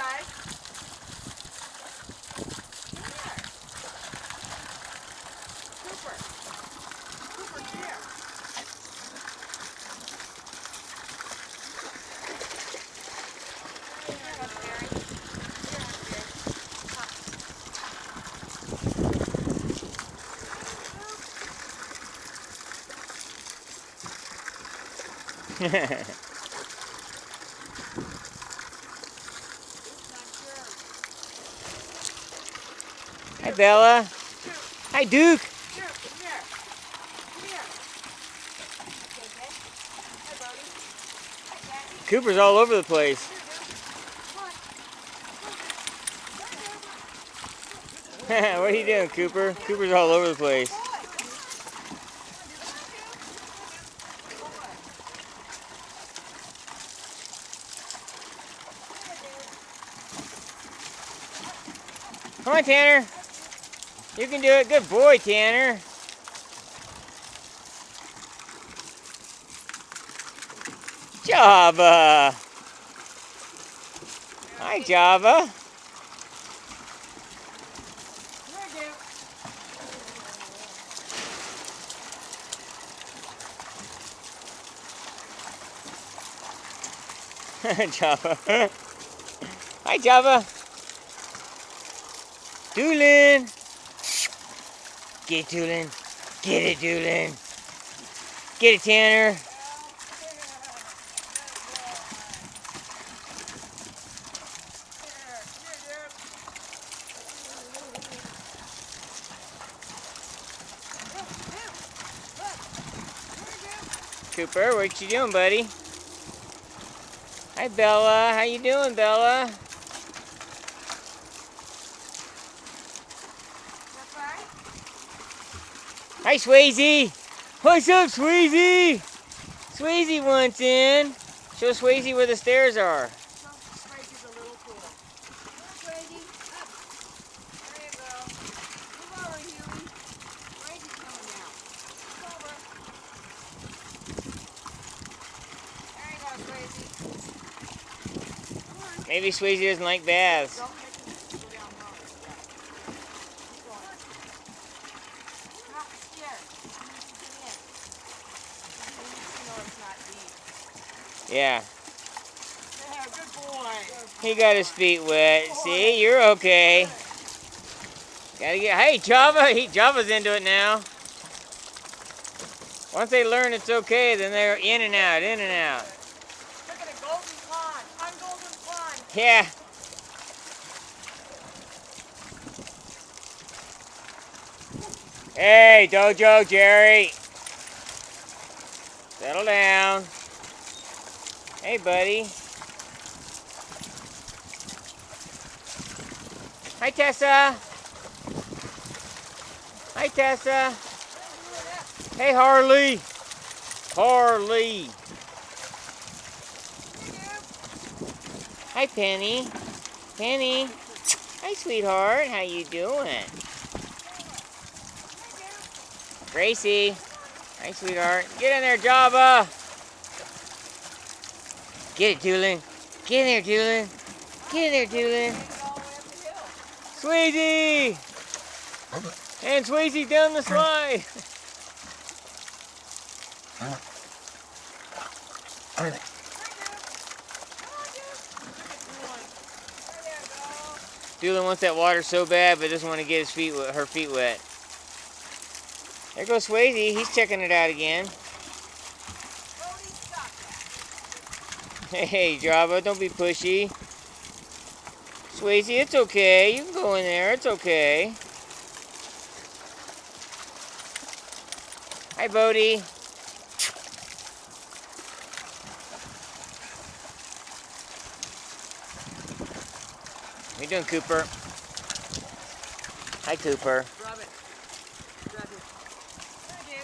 bye. Come here. Cooper. Cooper, come here. Hi, Bella. Hi, Duke. Come here. Come here. Okay. Hi, Bodie. Hi, Daddy. Cooper's all over the place. What are you doing, Cooper? Cooper's all over the place. Come on, Tanner. You can do it. Good boy, Tanner. Java. Hi, Java. Java. Hi, Java. Doolin. Get it, Doolin. Get it, Doolin. Get it, Tanner. Cooper, what you doing, buddy? Hi, Bella. How you doing, Bella? Hi, Swayze. What's up, Swayze? Swayze wants in. Show Swayze where the stairs are. Swayze's a little pool. Swayze, up. There you go. Move over, Huey. Swayze's coming down. Move over. There you go, Swayze. Come on. Maybe Swayze doesn't like baths. Don't make him go down low. Yeah. Keep going. Come up the stairs. Get in. You know it's not deep. Yeah. Yeah, good boy. He got his feet wet. See, you're okay. Gotta get. Hey, Java. Java's into it now. Once they learn it's okay, then they're in and out, in and out. Look at a golden pond. On golden pond. Yeah. Hey, Dojo, Jerry. Settle down. Hey, buddy. Hi, Tessa. Hi, Tessa. Hey, Harley. Harley. Hi, Penny. Penny. Hi, sweetheart. How you doing? Gracie. Hi, sweetheart. Get in there, Java. Get it, Doolin. Get in there, Doolin. Get in there, Doolin. Swayze! And Swayze down the slide. Doolin wants that water so bad, but doesn't want to get his feet, her feet wet. There goes Swayze. He's checking it out again. Hey, Java, don't be pushy. Swayze, it's okay. You can go in there. It's okay. Hi, Bodie. How you doing, Cooper? Hi, Cooper. Grab it. Grab it. Here,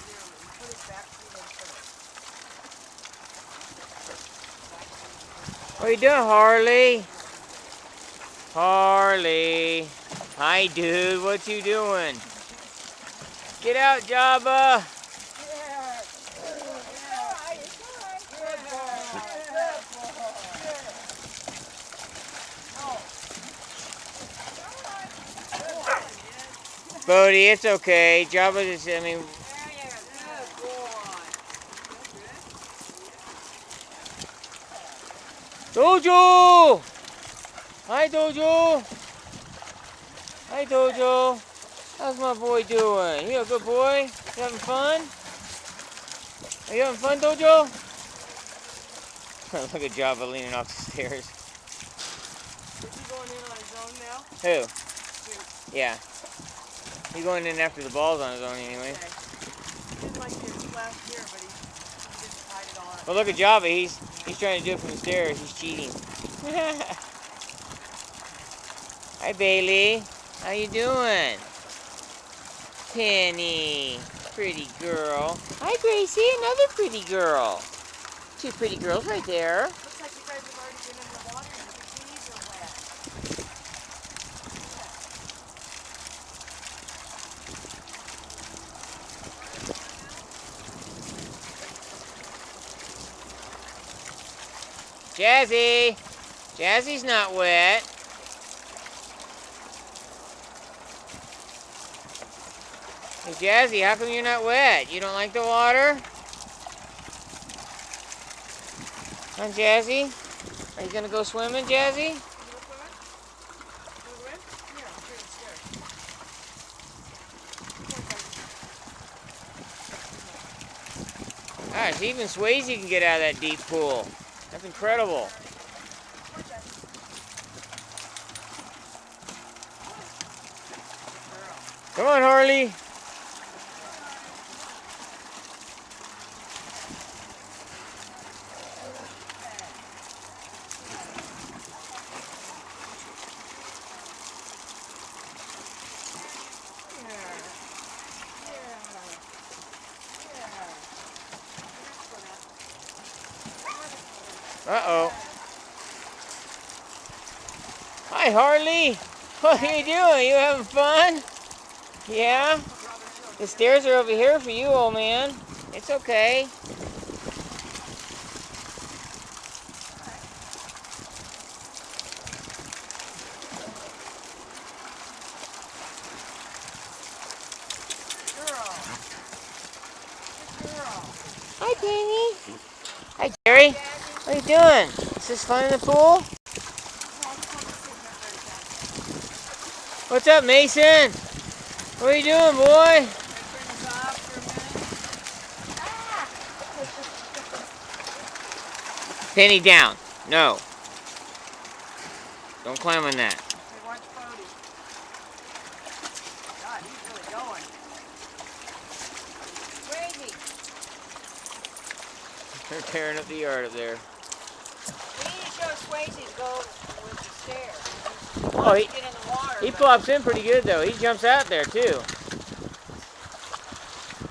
dude. Put it back. What are you doing, Harley? Harley. Hi, dude. What you doing? Get out, Java. Bodie, it's okay. Jabba just, I mean... There you go. Good boy. Dojo! Hi, Dojo. Hi, Dojo. How's my boy doing? You a good boy? You having fun? Are you having fun, Dojo? Look at Java leaning off the stairs. Is he going in on his own now? Who? Dude. Yeah. He's going in after the ball's on his own anyway. Okay. He didn't like it last year, but he just tied it all up. Well, look at Java. He's trying to do it from the stairs. He's cheating. Hi, Bailey. How you doing? Penny. Pretty girl. Hi, Gracie. Another pretty girl. Two pretty girls right there. Looks like you guys have already been in the water and the bikinis are wet. Jazzy. Jazzy's not wet. Hey, Jazzy, how come you're not wet? You don't like the water? Huh, Jazzy? Are you gonna go swimming, Jazzy? You go swimming? You go swim? Here, I'll show you the stairs. Gosh, even Swayze can get out of that deep pool. That's incredible. Come on, Harley. Uh-oh. Hi, Harley. What are you doing? You having fun? Yeah? The stairs are over here for you, old man. It's okay. Hi, Penny. Hi, Gary. What are you doing? Is this fun in the pool? What's up, Mason? What are you doing, boy? Penny down. No. Don't climb on that. Hey, watch Bodie. God, he's really going. Crazy. They're tearing up the yard up there. We need to show Swayze to go with the stairs. Oh, Get in the water. he plops in pretty good, though. He jumps out there, too. Yeah,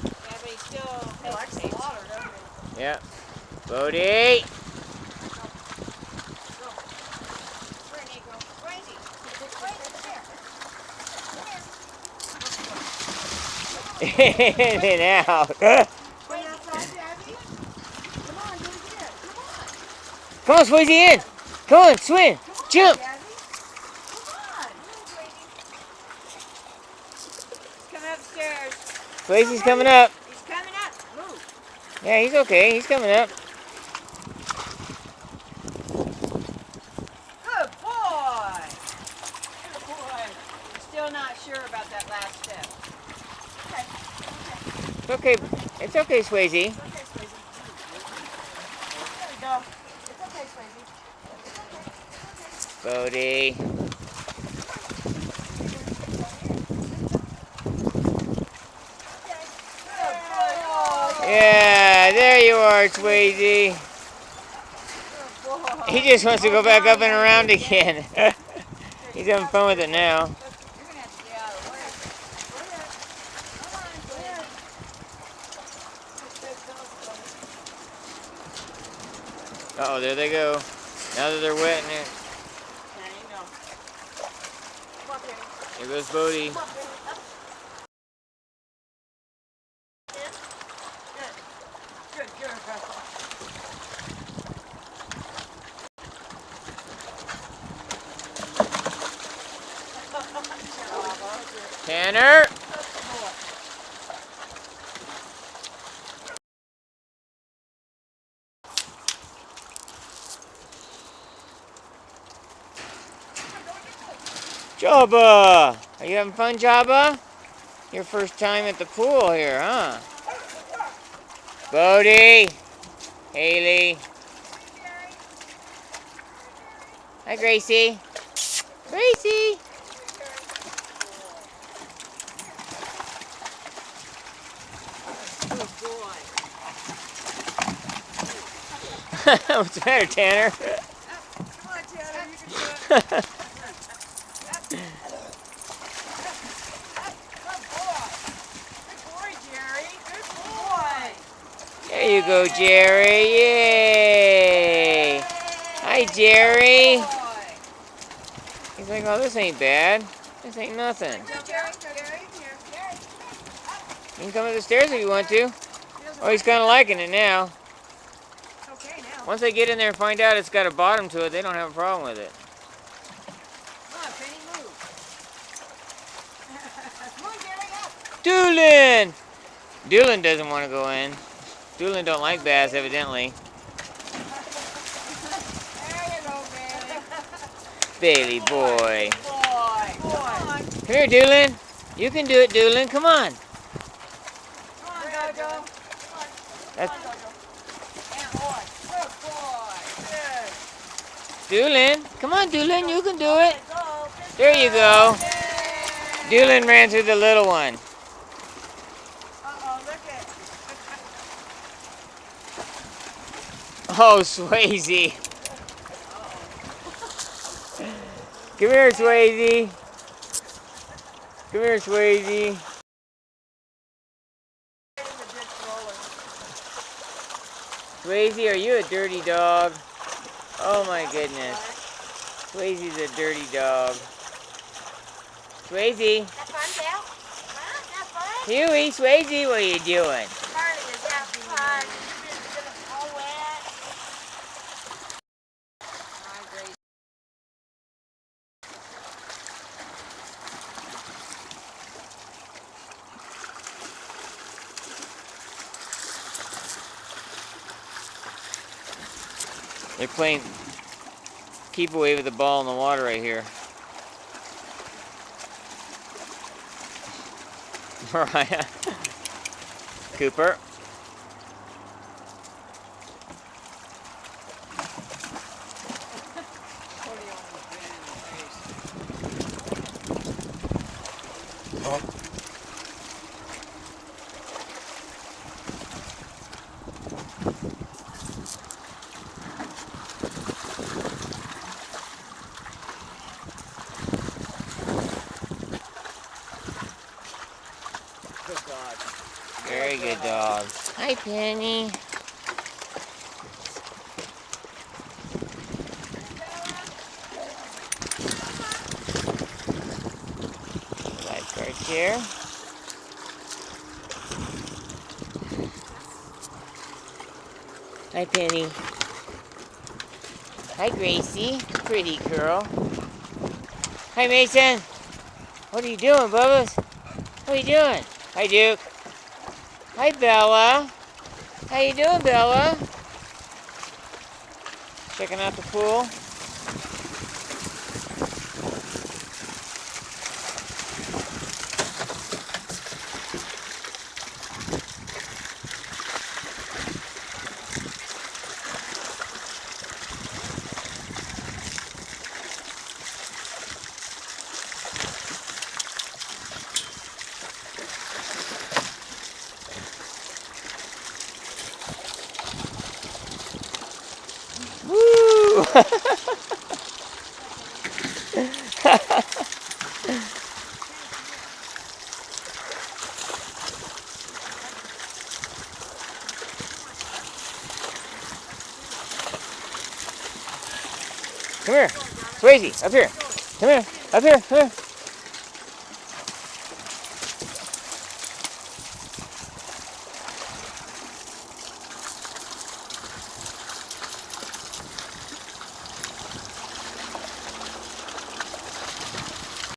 but he still likes the water, doesn't he? Yeah. Bodie. Where, Nico? Swayze. Swayze, come here. In and out. Swing outside, Jazzy. Come on, do it again. Come on. Come on, Swayze, in. Come on, swim. Jump. Jazzy. Come on. He's coming upstairs. Swayze's coming up. He's coming up. Move. Yeah, he's okay. He's coming up. Good boy. Good boy. I'm still not sure about that last step. Okay. It's okay, Swayze. It's okay, Swayze. There we go. It's okay, Swayze. It's okay. Bodie. Yeah, there you are, Swayze. He just wants to go back up and around again. He's having fun with it now. You're going to have to get out of the way. Come on, Uh-oh, there they go. Now that they're wet in it. Here goes Bodie. Good girl. Tanner. Jabba! Are you having fun, Jabba? Your first time at the pool here, huh? Bodie! Haley! Hi, Gracie! Gracie! Good boy. What's the matter, Tanner? Come on, Tanner, you can do it. Good boy. Good boy, Jerry. Good boy. There you go, Jerry. Yay! Hi, Jerry. Good boy. He's like, oh, this ain't bad. This ain't nothing. Go, Jerry. Jerry, here. Jerry. You can come up the stairs if you want to. Oh, he's kind of liking it now. It's okay now. Once they get in there and find out it's got a bottom to it, they don't have a problem with it. Come on, Penny, move. Come on, Jerry, up. Doolin! Doolin doesn't want to go in. Doolin don't like baths, evidently. There you go, Bailey. Bailey boy. Boy. Boy. Come here, Doolin. You can do it, Doolin. Come on. Come on, Jojo. That's And boy. Good boy. Good. Doolin. Come on, Doolin. You can do it. Go. There you go. Yay. Doolin ran through the little one. Uh-oh, look at. Oh, Swayze. Come here, Swayze. Come here, Swayze. Swayze, are you a dirty dog? Oh my goodness. Swayze's a dirty dog. Swayze. Have fun, Dale? Huh? Have fun? Huey, Swayze, what are you doing? Carly is having fun. You've been all wet. Hi, Grace. They're playing keep away with the ball in the water right here. Mariah. Cooper. Good dog. Very good dog. Hi, Penny. Lifeguard chair. Hi, Penny. Hi, Gracie. Pretty girl. Hi, Mason. What are you doing, Bubba's? What are you doing? Hi, Duke. Hi, Bella. How you doing, Bella? Checking out the pool. Woo! Come here. Swayze, up here. Come here. Up here. Come here.